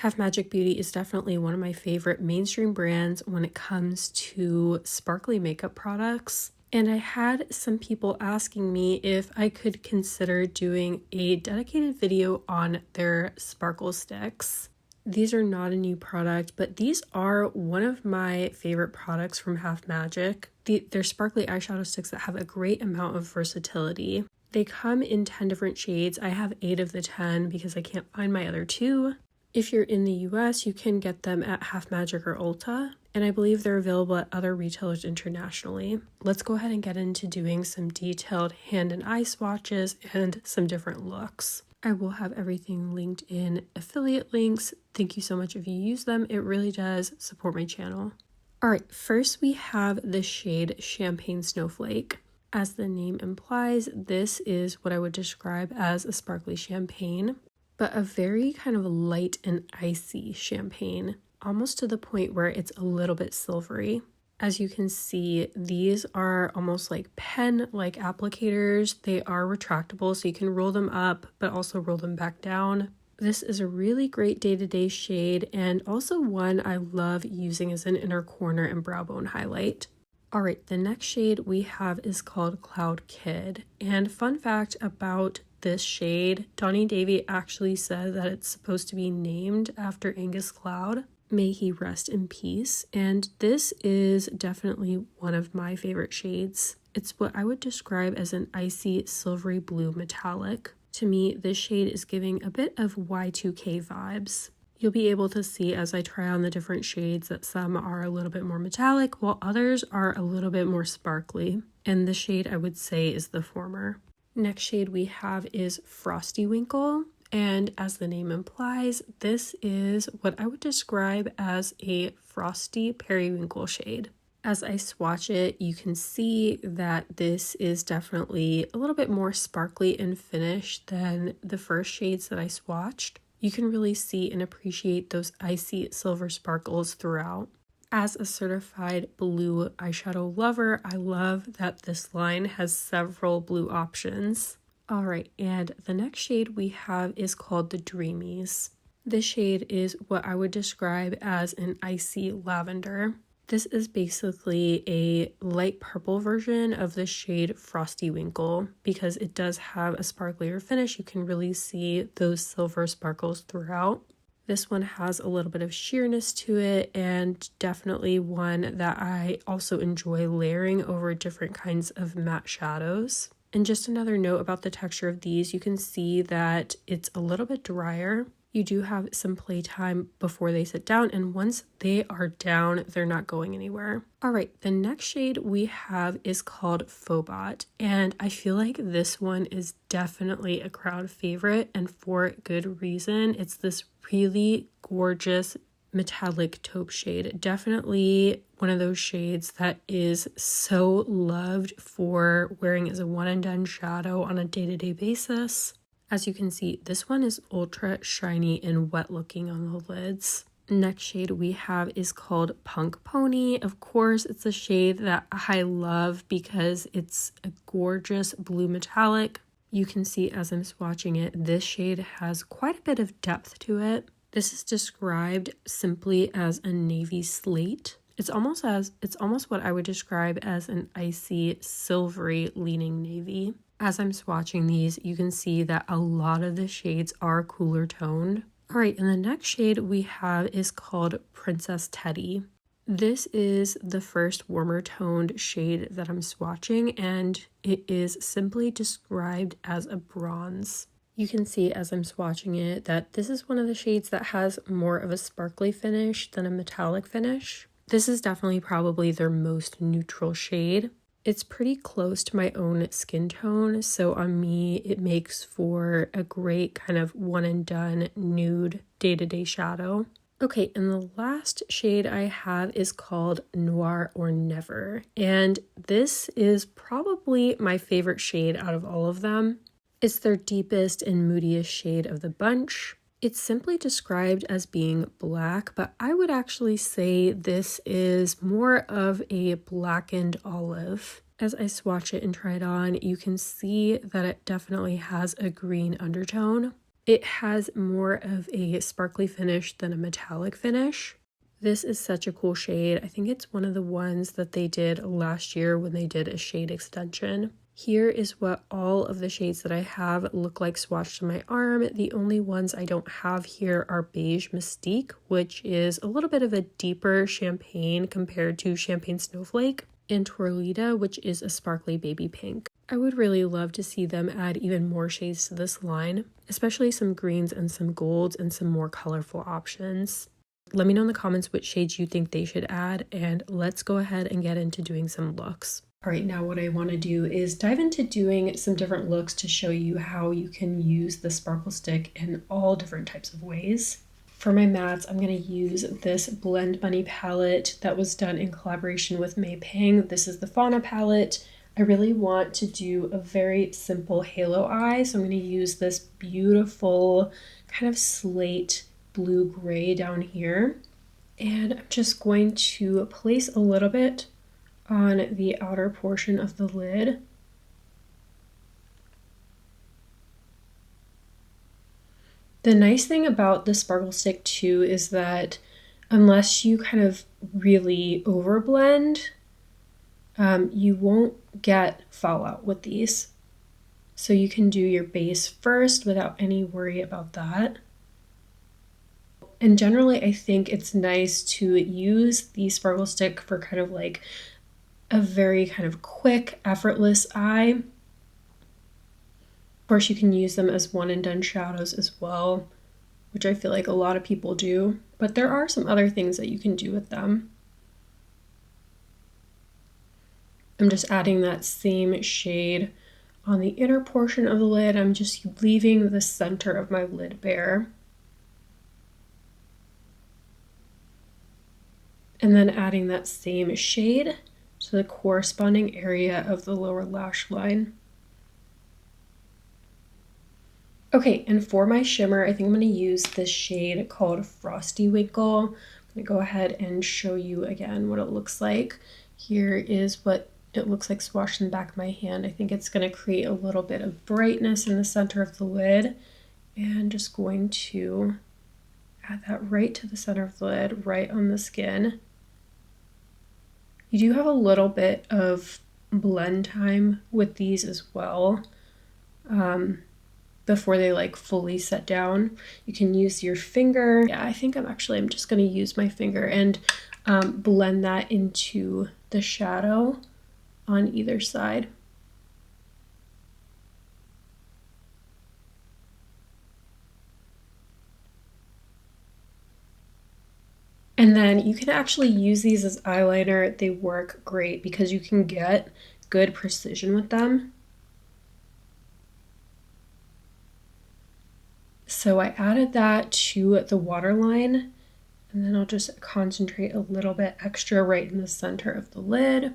Have Magic Beauty is definitely one of my favorite mainstream brands when it comes to sparkly makeup products. And I had some people asking me if I could consider doing a dedicated video on their sparkle sticks. These are not a new product, but these are one of my favorite products from Half Magic. They're sparkly eyeshadow sticks that have a great amount of versatility. They come in 10 different shades. I have 8 of the 10 because I can't find my other 2. If you're in the US, you can get them at Half Magic or Ulta, and I believe they're available at other retailers internationally. Let's go ahead and get into doing some detailed hand and eye swatches and some different looks. I will have everything linked in affiliate links. Thank you so much if you use them. It really does support my channel. Alright, first we have the shade Champagne Snowflake. As the name implies, this is what I would describe as a sparkly champagne, but a very kind of light and icy champagne, almost to the point where it's a little bit silvery. As you can see, these are almost like pen-like applicators. They are retractable, so you can roll them up, but also roll them back down. This is a really great day-to-day shade, and also one I love using as an inner corner and brow bone highlight. Alright, the next shade we have is called Cloud Kid, and fun fact about this shade, Donnie Davy actually said that it's supposed to be named after Angus Cloud. May he rest in peace. And this is definitely one of my favorite shades. It's what I would describe as an icy silvery blue metallic. To me, this shade is giving a bit of Y2K vibes. You'll be able to see as I try on the different shades that some are a little bit more metallic while others are a little bit more sparkly. And the shade I would say is the former. Next shade we have is Frosty Winkle, and as the name implies, this is what I would describe as a frosty periwinkle shade. As I swatch it, you can see that this is definitely a little bit more sparkly in finish than the first shades that I swatched. You can really see and appreciate those icy silver sparkles throughout. As a certified blue eyeshadow lover, I love that this line has several blue options. Alright, and the next shade we have is called the Dreamies. This shade is what I would describe as an icy lavender. This is basically a light purple version of the shade Frosty Winkle because it does have a sparklier finish. You can really see those silver sparkles throughout. This one has a little bit of sheerness to it and definitely one that I also enjoy layering over different kinds of matte shadows. And just another note about the texture of these, you can see that it's a little bit drier. You do have some playtime before they sit down, and once they are down, they're not going anywhere. Alright, the next shade we have is called Phobot, and I feel like this one is definitely a crowd favorite, and for good reason. It's this really gorgeous metallic taupe shade. Definitely one of those shades that is so loved for wearing as a one and done shadow on a day-to-day basis. As you can see, this one is ultra shiny and wet looking on the lids. Next shade we have is called Punk Pony. Of course, it's a shade that I love because it's a gorgeous blue metallic. You can see as I'm swatching it, this shade has quite a bit of depth to it. This is described simply as a navy slate. It's almost what I would describe as an icy, silvery leaning navy. As I'm swatching these, you can see that a lot of the shades are cooler toned. Alright, and the next shade we have is called Princess Teddy. This is the first warmer toned shade that I'm swatching, and it is simply described as a bronze. You can see as I'm swatching it that this is one of the shades that has more of a sparkly finish than a metallic finish. This is definitely probably their most neutral shade. It's pretty close to my own skin tone, so on me it makes for a great kind of one and done nude day-to-day shadow. Okay, and the last shade I have is called Noir or Never, and this is probably my favorite shade out of all of them. It's their deepest and moodiest shade of the bunch. It's simply described as being black, but I would actually say this is more of a blackened olive. As I swatch it and try it on, you can see that it definitely has a green undertone. It has more of a sparkly finish than a metallic finish. This is such a cool shade. I think it's one of the ones that they did last year when they did a shade extension. Here is what all of the shades that I have look like swatched on my arm. The only ones I don't have here are Beige Mystique, which is a little bit of a deeper champagne compared to Champagne Snowflake, and Torlita, which is a sparkly baby pink. I would really love to see them add even more shades to this line, especially some greens and some golds and some more colorful options. Let me know in the comments which shades you think they should add, and let's go ahead and get into doing some looks. All right, now what I want to do is dive into doing some different looks to show you how you can use the sparkle stick in all different types of ways. For my mattes, I'm going to use this Blend Bunny palette that was done in collaboration with May Pang. This is the Fauna palette. I really want to do a very simple halo eye, so I'm going to use this beautiful kind of slate blue-gray down here. And I'm just going to place a little bit on the outer portion of the lid. The nice thing about the sparkle stick too is that unless you kind of really overblend, you won't get fallout with these. So you can do your base first without any worry about that. And generally, I think it's nice to use the sparkle stick for kind of like a very kind of quick, effortless eye. Of course, you can use them as one and done shadows as well, which I feel like a lot of people do, but there are some other things that you can do with them. I'm just adding that same shade on the inner portion of the lid. I'm just leaving the center of my lid bare. And then adding that same shade to the corresponding area of the lower lash line. Okay, and for my shimmer, I think I'm going to use this shade called Frosty Winkle. I'm going to go ahead and show you again what it looks like. Here is what it looks like swatched in the back of my hand. I think it's going to create a little bit of brightness in the center of the lid. And just going to add that right to the center of the lid, right on the skin. You do have a little bit of blend time with these as well. Before they like fully set down. You can use your finger. Yeah, I think I'm just going to use my finger and blend that into the shadow on either side. And then you can actually use these as eyeliner. They work great because you can get good precision with them. So I added that to the waterline, and then I'll just concentrate a little bit extra right in the center of the lid.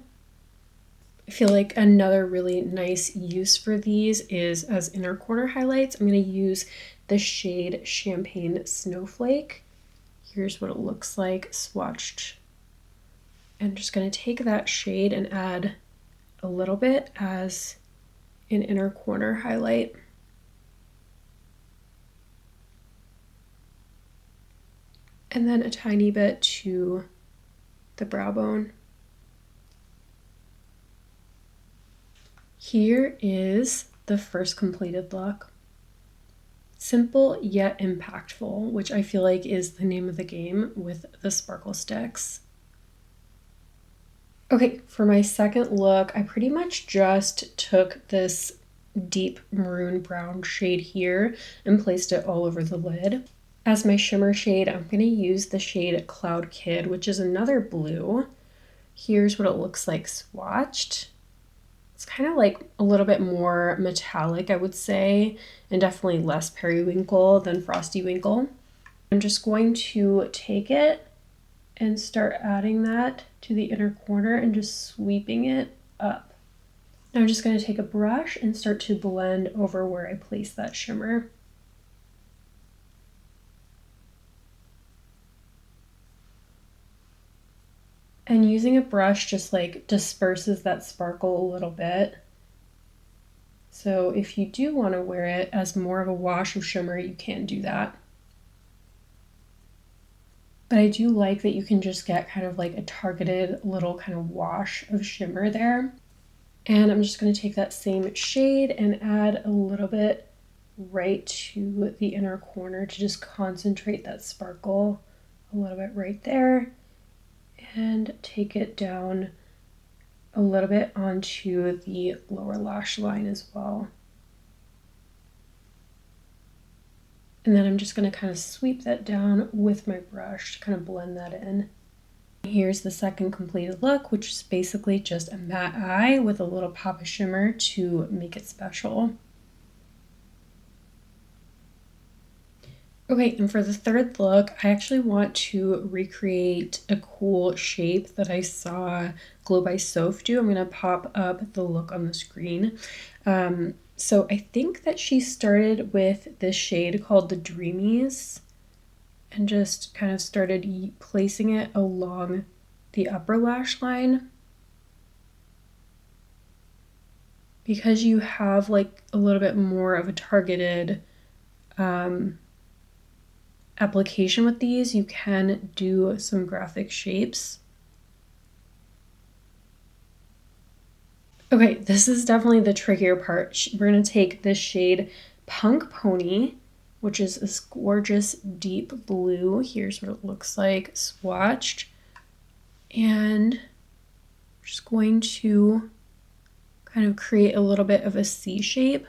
I feel like another really nice use for these is as inner corner highlights. I'm going to use the shade Champagne Snowflake. Here's what it looks like swatched. I'm just going to take that shade and add a little bit as an inner corner highlight. And then a tiny bit to the brow bone. Here is the first completed look. Simple yet impactful, which I feel like is the name of the game with the sparkle sticks. Okay, for my second look, I pretty much just took this deep maroon brown shade here and placed it all over the lid. As my shimmer shade, I'm going to use the shade Cloud Kid, which is another blue. Here's what it looks like swatched. It's kind of like a little bit more metallic, I would say, and definitely less periwinkle than Frosty Winkle. I'm just going to take it and start adding that to the inner corner and just sweeping it up. Now I'm just going to take a brush and start to blend over where I place that shimmer. And using a brush just like disperses that sparkle a little bit. So if you do want to wear it as more of a wash of shimmer, you can do that. But I do like that you can just get kind of like a targeted little kind of wash of shimmer there. And I'm just going to take that same shade and add a little bit right to the inner corner to just concentrate that sparkle a little bit right there. And take it down a little bit onto the lower lash line as well. And then I'm just going to kind of sweep that down with my brush to kind of blend that in. Here's the second completed look, which is basically just a matte eye with a little pop of shimmer to make it special. Okay, and for the third look, I actually want to recreate a cool shape that I saw Glow by Soph do. I'm going to pop up the look on the screen. So I think that she started with this shade called the Dreamies and just kind of started placing it along the upper lash line. Because you have like a little bit more of a targeted application with these, you can do some graphic shapes. Okay, this is definitely the trickier part. We're going to take this shade Punk Pony, which is this gorgeous deep blue. Here's what it looks like swatched. And I'm just going to kind of create a little bit of a C shape.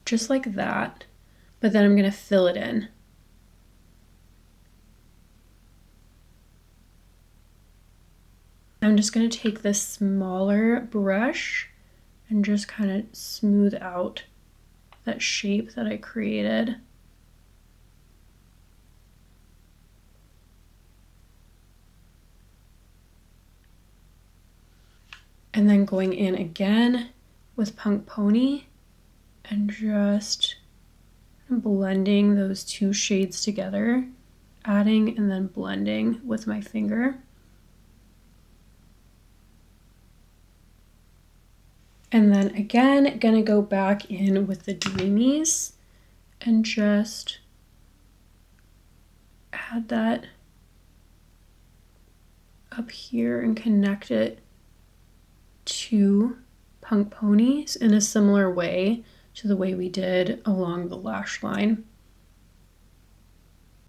Just like that. But then I'm going to fill it in. I'm just going to take this smaller brush and just kind of smooth out that shape that I created. And then going in again with Punk Pony and just blending those two shades together, adding and then blending with my finger. And then again, gonna go back in with the Dreamies and just add that up here and connect it to Punk Ponies in a similar way to the way we did along the lash line.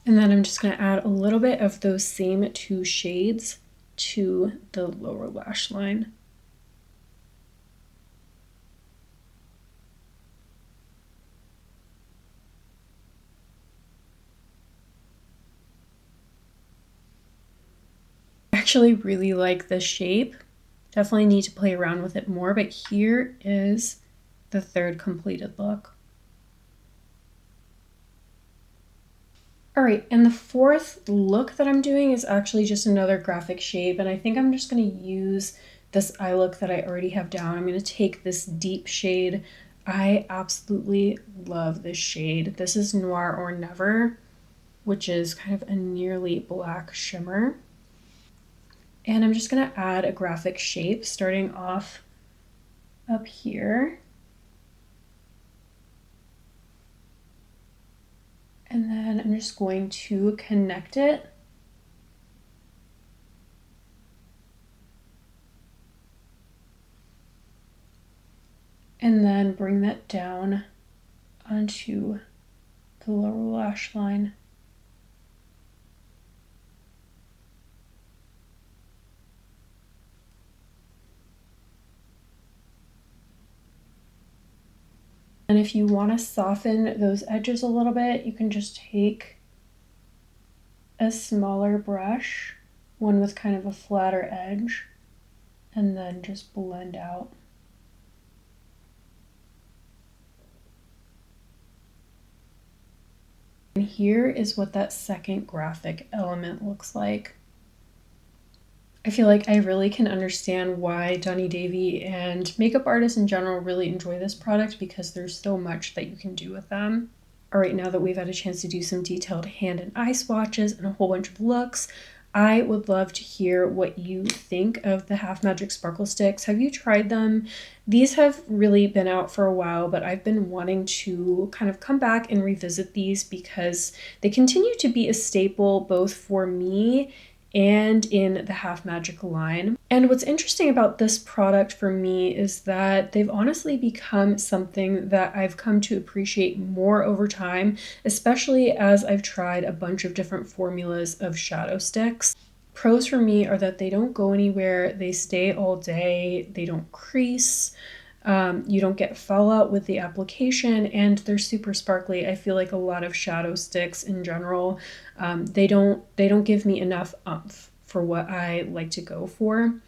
And then I'm just going to add a little bit of those same two shades to the lower lash line. I actually really like this shape. Definitely need to play around with it more, but here is the third completed look. All right, and the fourth look that I'm doing is actually just another graphic shape, and I think I'm just going to use this eye look that I already have down. I'm going to take this deep shade. I absolutely love this shade. This is Noir or Never, which is kind of a nearly black shimmer. And I'm just going to add a graphic shape starting off up here. And then I'm just going to connect it. And then bring that down onto the lower lash line. And if you want to soften those edges a little bit, you can just take a smaller brush, one with kind of a flatter edge, and then just blend out. And here is what that second graphic element looks like. I feel like I really can understand why Donny Davy and makeup artists in general really enjoy this product because there's so much that you can do with them. All right, now that we've had a chance to do some detailed hand and eye swatches and a whole bunch of looks, I would love to hear what you think of the Half Magic Sparkle Sticks. Have you tried them? These have really been out for a while, but I've been wanting to kind of come back and revisit these because they continue to be a staple both for me and in the Half Magic line. And what's interesting about this product for me is that they've honestly become something that I've come to appreciate more over time, especially as I've tried a bunch of different formulas of shadow sticks. Pros for me are that they don't go anywhere, they stay all day, they don't crease, you don't get fallout with the application, and they're super sparkly. I feel like a lot of shadow sticks in general, they don't give me enough oomph for what I like to go for.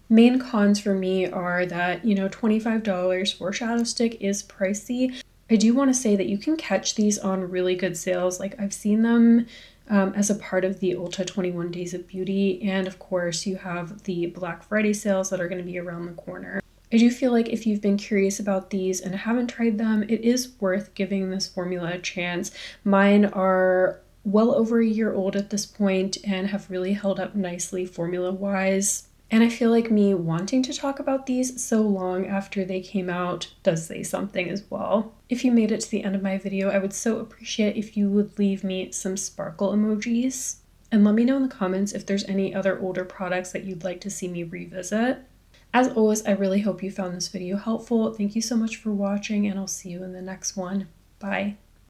Main cons for me are that, $25 for a shadow stick is pricey. I do want to say that you can catch these on really good sales. Like I've seen them as a part of the Ulta 21 Days of Beauty, and of course you have the Black Friday sales that are going to be around the corner. I do feel like if you've been curious about these and haven't tried them, it is worth giving this formula a chance. Mine are well over a year old at this point and have really held up nicely formula-wise. And I feel like me wanting to talk about these so long after they came out does say something as well. If you made it to the end of my video, I would so appreciate if you would leave me some sparkle emojis. And let me know in the comments if there's any other older products that you'd like to see me revisit. As always, I really hope you found this video helpful. Thank you so much for watching, and I'll see you in the next one. Bye.